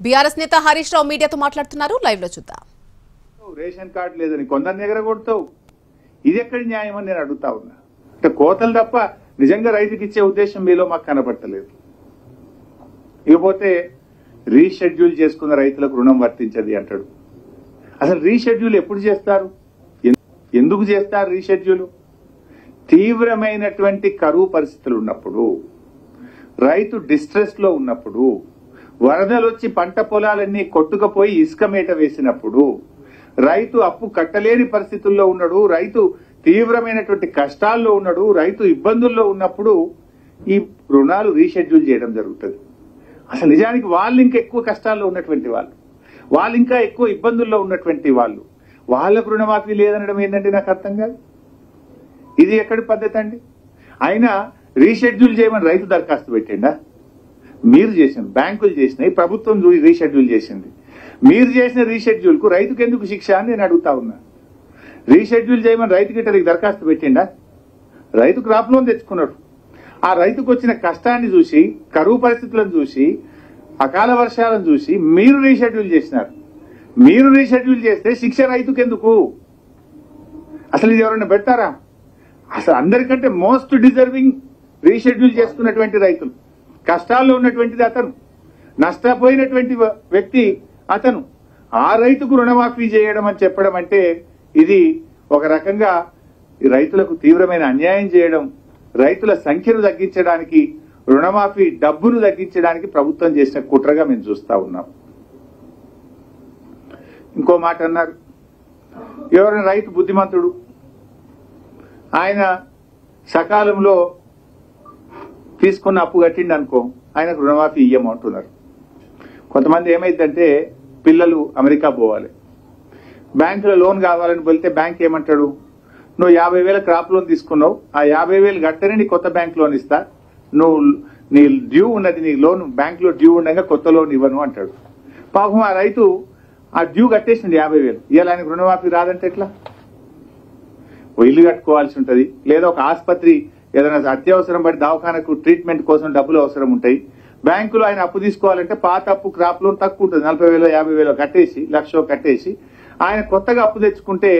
BRS నేత హరీష్ రావు మీడియాతో మాట్లాడుతున్నారు. లైవ్ లో చూద్దాం. రేషన్ కార్డు లేదని కొందరిని ఎగరగొడతావు, ఇది ఎక్కడి న్యాయం అని నేను అడుగుతా ఉన్నా. అంటే కోతలు తప్ప నిజంగా రైతుకి ఇచ్చే ఉద్దేశం మీలో మాకు కనబడతలేదు. ఇకపోతే రీషెడ్యూల్ చేసుకున్న రైతులకు రుణం వర్తించది అంటాడు. అసలు రీషెడ్యూల్ ఎప్పుడు చేస్తారు, ఎందుకు చేస్తారు రీషెడ్యూల్? తీవ్రమైనటువంటి కరువు పరిస్థితులు ఉన్నప్పుడు, రైతు డిస్ట్రెస్ లో ఉన్నప్పుడు, వరదలు వచ్చి పంట పొలాలన్నీ కొట్టుకుపోయి ఇసుక మేట వేసినప్పుడు, రైతు అప్పు కట్టలేని పరిస్థితుల్లో ఉన్నాడు, రైతు తీవ్రమైనటువంటి కష్టాల్లో ఉన్నాడు, రైతు ఇబ్బందుల్లో ఉన్నప్పుడు ఈ రుణాలు రీషెడ్యూల్ చేయడం జరుగుతుంది. అసలు నిజానికి వాళ్ళు ఇంకా ఎక్కువ కష్టాల్లో ఉన్నటువంటి వాళ్ళు ఇంకా ఎక్కువ ఇబ్బందుల్లో ఉన్నటువంటి వాళ్ళకు రుణమాఫీ లేదనడం ఏంటంటే నాకు అర్థం కాదు. ఇది ఎక్కడి పద్ధతి అండి? అయినా రీషెడ్యూల్ చేయమని రైతు దరఖాస్తు పెట్టిండా? మీరు చేసింది, బ్యాంకులు చేసినాయి, ప్రభుత్వం రీషెడ్యూల్ చేసింది. మీరు చేసిన రీషెడ్యూల్ కు రైతుకు ఎందుకు శిక్ష అని నేను అడుగుతా ఉన్నా. రీషెడ్యూల్ చేయమని రైతుకి ఇతనికి దరఖాస్తు పెట్టిండా? రైతు క్రాప్ లోన్ తెచ్చుకున్నాడు. ఆ రైతుకు వచ్చిన కష్టాన్ని చూసి, కరువు పరిస్థితులను చూసి, అకాల వర్షాలను చూసి మీరు రీషెడ్యూల్ చేసినారు. మీరు రీషెడ్యూల్ చేస్తే శిక్ష రైతుకు ఎందుకు? అసలు ఇది ఎవరైనా పెడతారా? అసలు అందరికంటే మోస్ట్ డిజర్వింగ్ రీషెడ్యూల్ చేసుకున్నటువంటి రైతులు, కష్టాల్లో ఉన్నటువంటిది అతను, నష్టపోయినటువంటి వ్యక్తి అతను. ఆ రైతుకు రుణమాఫీ చేయడం అని చెప్పడం అంటే ఇది ఒక రకంగా రైతులకు తీవ్రమైన అన్యాయం చేయడం, రైతుల సంఖ్యను తగ్గించడానికి, రుణమాఫీ డబ్బును తగ్గించడానికి ప్రభుత్వం చేసిన కుట్రగా మేము చూస్తా ఉన్నాం. ఇంకో మాట అన్నారు, ఎవరైనా రైతు బుద్ధిమంతుడు, ఆయన సకాలంలో తీసుకున్న అప్పు కట్టిండి అనుకో, ఆయనకు రుణమాఫీ ఇయ్యమంటున్నారు. కొంతమంది ఏమైందంటే పిల్లలు అమెరికా పోవాలి, బ్యాంకులో లోన్ కావాలని వెళ్తే బ్యాంక్ ఏమంటాడు, నువ్వు 50,000 క్రాప్ లోన్ తీసుకున్నావు, ఆ 50,000 కట్టనే నీ కొత్త బ్యాంక్ లోన్ ఇస్తా, నువ్వు నీ డ్యూ ఉన్నది, నీ లోన్ బ్యాంక్ లో డ్యూ ఉండగా కొత్త లోన్ ఇవ్వను అంటాడు. పాపం ఆ రైతు ఆ డ్యూ కట్టేసింది 50,000, ఇవాళ ఆయనకు రుణమాఫీ రాదంటే ఎట్లా? ఇల్లు కట్టుకోవాల్సి ఉంటది, లేదా ఒక ఆసుపత్రి ఏదైనా అత్యవసరం పడి దవాఖానకు ట్రీట్మెంట్ కోసం డబ్బులు అవసరం ఉంటాయి. బ్యాంకులో ఆయన అప్పు తీసుకోవాలంటే పాత అప్పు క్రాప్ లోన్ తక్కువ ఉంటుంది, 40,000 50,000 కట్టేసి, 1,00,000 కట్టేసి ఆయన కొత్తగా అప్పు తెచ్చుకుంటే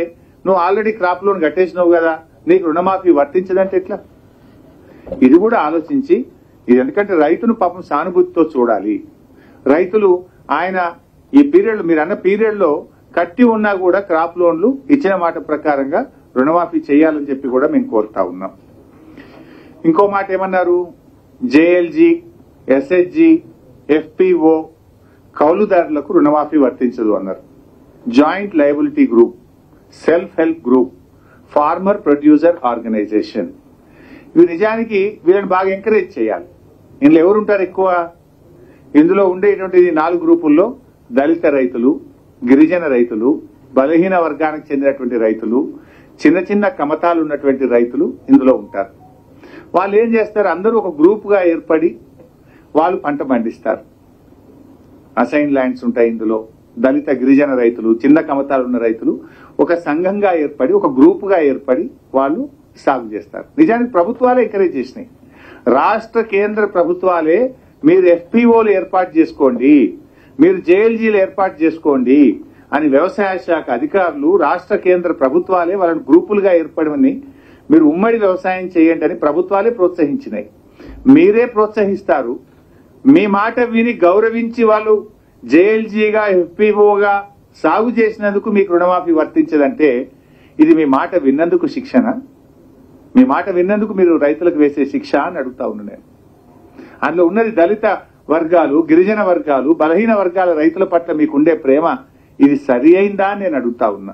నువ్వు ఆల్రెడీ క్రాప్ లోన్ కట్టేసినావు కదా, నీకు రుణమాఫీ వర్తించదంటే ఎట్లా? ఇది కూడా ఆలోచించి, ఇది ఎందుకంటే రైతును పాపం సానుభూతితో చూడాలి. రైతులు ఆయన ఈ పీరియడ్, మీరు అన్న పీరియడ్ లో కట్టి ఉన్నా కూడా క్రాప్ లోన్లు ఇచ్చిన మాట ప్రకారంగా రుణమాఫీ చేయాలని చెప్పి కూడా మేము కోరుతా ఉన్నాం. ఇంకో మాట ఏమన్నారు, జేఎల్జీ, ఎస్హెచ్జి, ఎఫ్పిఓ కౌలుదారులకు రుణమాఫీ వర్తించదు అన్నారు. Joint liability group, self help group, farmer producer organisation, ఇవి నిజానికి వీళ్ళని బాగా ఎంకరేజ్ చేయాలి. ఇందులో ఎవరుంటారు ఎక్కువ? ఇందులో ఉండేటువంటి 4 గ్రూపుల్లో దళిత రైతులు, గిరిజన రైతులు, బలహీన వర్గానికి చెందినటువంటి రైతులు, చిన్న చిన్న కమతాలు ఉన్నటువంటి రైతులు ఇందులో ఉంటారు. వాళ్ళు ఏం చేస్తారు, అందరూ ఒక గ్రూప్ గా ఏర్పడి వాళ్ళు పంట పండిస్తారు. అసైన్ ల్యాండ్స్ ఉంటాయి ఇందులో. దళిత గిరిజన రైతులు, చిన్న కమతాలు ఉన్న రైతులు ఒక సంఘంగా ఏర్పడి, ఒక గ్రూప్ గా ఏర్పడి వాళ్ళు సాగు చేస్తారు. నిజానికి ప్రభుత్వాలే ఎంకరేజ్ చేసినాయి, రాష్ట్ర కేంద్ర ప్రభుత్వాలే మీరు ఎఫ్పిఓలు ఏర్పాటు చేసుకోండి, మీరు జేఎల్జీలు ఏర్పాటు చేసుకోండి అని వ్యవసాయ శాఖ అధికారులు, రాష్ట్ర కేంద్ర ప్రభుత్వాలే వాళ్ళని గ్రూపులుగా ఏర్పడమని, మీరు ఉమ్మడి వ్యవసాయం చేయండి అని ప్రభుత్వాలే ప్రోత్సహించినాయి. మీరే ప్రోత్సహిస్తారు. మీ మాట విని గౌరవించి వాళ్ళు జేఎల్జీగా, ఎఫ్పిఓగా సాగు చేసినందుకు మీకు రుణమాఫీ వర్తించదంటే ఇది మీ మాట విన్నందుకు శిక్షణ? మీ మాట విన్నందుకు మీరు రైతులకు వేసే శిక్ష అని అడుగుతా ఉన్నా నేను. అందులో ఉన్నది దళిత వర్గాలు, గిరిజన వర్గాలు, బలహీన వర్గాల రైతుల పట్ల మీకుండే ప్రేమ, ఇది సరి అయిందా అని నేను అడుగుతా ఉన్నా.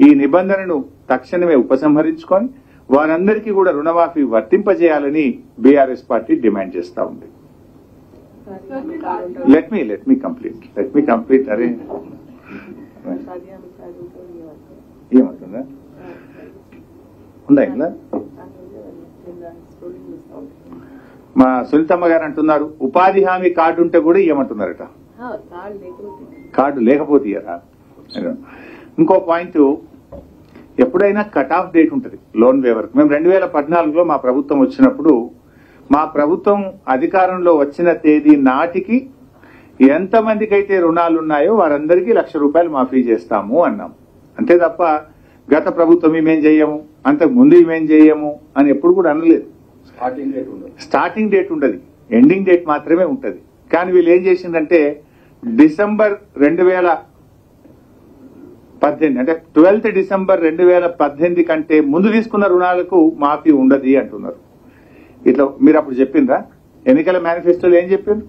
ఈ నిబంధనను తక్షణమే ఉపసంహరించుకొని వారందరికీ కూడా రుణమాఫీ వర్తింపజేయాలని బీఆర్ఎస్ పార్టీ డిమాండ్ చేస్తా ఉంది. Let me complete. అరే ఏమంటుందా ఉందా ఇలా? మా సునీతమ్మ గారు అంటున్నారు, ఉపాధి హామీ కార్డు ఉంటే కూడా ఇవ్వమంటున్నారట. కార్డు లేకపోతే ఇయ్యరా? ఇంకో పాయింట్, ఎప్పుడైనా కట్ ఆఫ్ డేట్ ఉంటుంది లోన్ వేవర్. మేము 2014లో మా ప్రభుత్వం వచ్చినప్పుడు, మా ప్రభుత్వం అధికారంలో వచ్చిన తేదీ నాటికి ఎంతమందికి అయితే రుణాలు ఉన్నాయో వారందరికీ ₹1,00,000 మాఫీ చేస్తాము అన్నాం. అంతే తప్ప గత ప్రభుత్వం ఇమేం చెయ్యము, అంతకు ముందు ఇమేం చెయ్యము అని ఎప్పుడు కూడా అనలేదు. స్టార్టింగ్ డేట్ ఉండదు, ఎండింగ్ డేట్ మాత్రమే ఉంటది. కానీ వీళ్ళు ఏం చేసిందంటే డిసెంబర్ 2018 అంటే 12 డిసెంబర్ 2018 కంటే ముందు తీసుకున్న రుణాలకు మాఫీ ఉండదు అంటున్నారు. ఇట్లా మీరు అప్పుడు చెప్పిండ్రా? ఎన్నికల మేనిఫెస్టోలో ఏం చెప్పిండ్రు?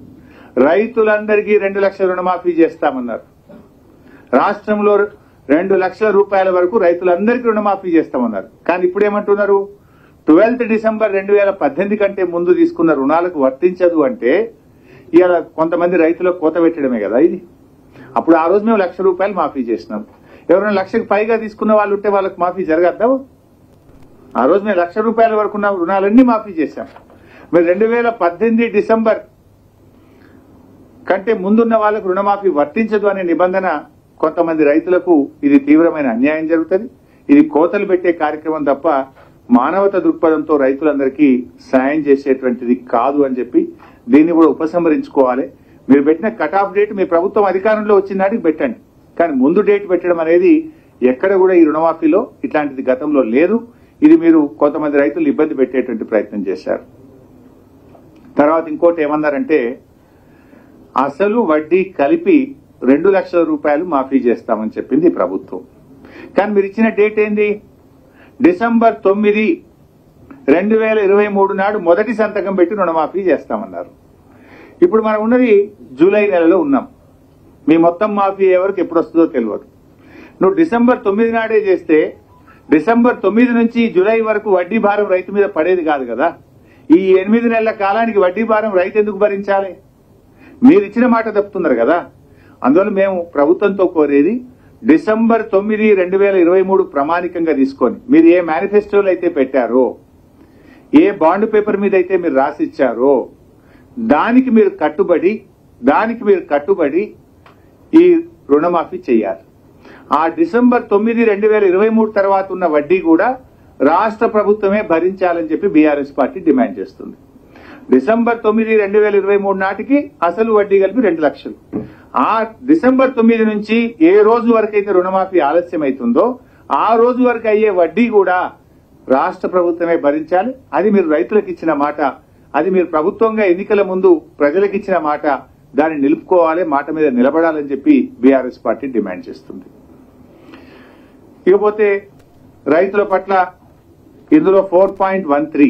రైతులందరికీ 2 లక్షల రుణమాఫీ చేస్తామన్నారు. రాష్ట్రంలో 2 లక్షల రూపాయల వరకు రైతులందరికీ రుణమాఫీ చేస్తామన్నారు. కానీ ఇప్పుడు ఏమంటున్నారు? 12 డిసెంబర్ 2018 కంటే ముందు తీసుకున్న రుణాలకు వర్తించదు అంటే ఇవాళ కొంతమంది రైతులకు కోత పెట్టడమే కదా ఇది. అప్పుడు ఆ రోజు మేము ₹1,00,000 మాఫీ చేసినాం. ఎవరైనా 1,00,000కి పైగా తీసుకున్న వాళ్ళు ఉంటే వాళ్ళకి మాఫీ జరగద్దా? ఆ రోజు మేము ₹1,00,000 వరకు ఉన్న రుణాలన్నీ మాఫీ చేశాం. మీరు 2018 డిసెంబర్ కంటే ముందున్న వాళ్ళకు రుణమాఫీ వర్తించదు అనే నిబంధన కొంతమంది రైతులకు ఇది తీవ్రమైన అన్యాయం జరుగుతుంది. ఇది కోతలు పెట్టే కార్యక్రమం తప్ప మానవత దృక్పథంతో రైతులందరికీ సాయం చేసేటువంటిది కాదు అని చెప్పి దీన్ని కూడా ఉపసంహరించుకోవాలి. మీరు పెట్టిన కట్ ఆఫ్ డేట్ మీ ప్రభుత్వం అధికారంలో వచ్చిన నాటికి పెట్టండి, కానీ ముందు డేట్ పెట్టడం అనేది ఎక్కడ కూడా ఈ రుణమాఫీలో ఇట్లాంటిది గతంలో లేదు. ఇది మీరు కొంతమంది రైతులు ఇబ్బంది పెట్టేటువంటి ప్రయత్నం చేశారు. తర్వాత ఇంకోటి ఏమన్నారంటే అసలు వడ్డీ కలిపి ₹2 లక్షల మాఫీ చేస్తామని చెప్పింది ప్రభుత్వం. కానీ మీరు ఇచ్చిన డేట్ ఏంది? డిసెంబర్ 9, 2023 నాడు మొదటి సంతకం పెట్టి రుణమాఫీ చేస్తామన్నారు. ఇప్పుడు మనం ఉన్నది జూలై నెలలో ఉన్నాం. మీ మొత్తం మాఫీ ఎవరికి ఎప్పుడు వస్తుందో తెలియదు. నువ్వు డిసెంబర్ 9 నాడే చేస్తే డిసెంబర్ 9 నుంచి జూలై వరకు వడ్డీ భారం రైతు మీద పడేది కాదు కదా. ఈ 8 నెలల కాలానికి వడ్డీ భారం రైతు ఎందుకు భరించాలి? మీరు ఇచ్చిన మాట తప్పుతున్నారు కదా. అందువల్ల మేము ప్రభుత్వంతో కోరేది డిసెంబర్ 9, 2023 ప్రామాణికంగా తీసుకొని మీరు ఏ మేనిఫెస్టోలో అయితే పెట్టారో, ఏ బాండ్ పేపర్ మీద అయితే మీరు రాసిచ్చారో దానికి మీరు కట్టుబడి ఈ రుణమాఫీ చేయాలి. ఆ డిసెంబర్ 9, 2023 తర్వాత ఉన్న వడ్డీ కూడా రాష్ట్ర ప్రభుత్వమే భరించాలని చెప్పి బీఆర్ఎస్ పార్టీ డిమాండ్ చేస్తుంది. డిసెంబర్ 9, 2023 నాటికి అసలు వడ్డీ కలిపి 2 లక్షలు. ఆ డిసెంబర్ 9 నుంచి ఏ రోజు వరకు అయితే రుణమాఫీ ఆలస్యం అవుతుందో ఆ రోజు వరకు అయ్యే వడ్డీ కూడా రాష్ట్ర ప్రభుత్వమే భరించాలి. అది మీరు రైతులకు ఇచ్చిన మాట, అది మీరు ప్రభుత్వంగా ఎన్నికల ముందు ప్రజలకు ఇచ్చిన మాట. దాన్ని నిలుపుకోవాలి, మాట మీద నిలబడాలని చెప్పి బీఆర్ఎస్ పార్టీ డిమాండ్ చేస్తుంది. ఇకపోతే రైతుల పట్ల ఇందులో 4.13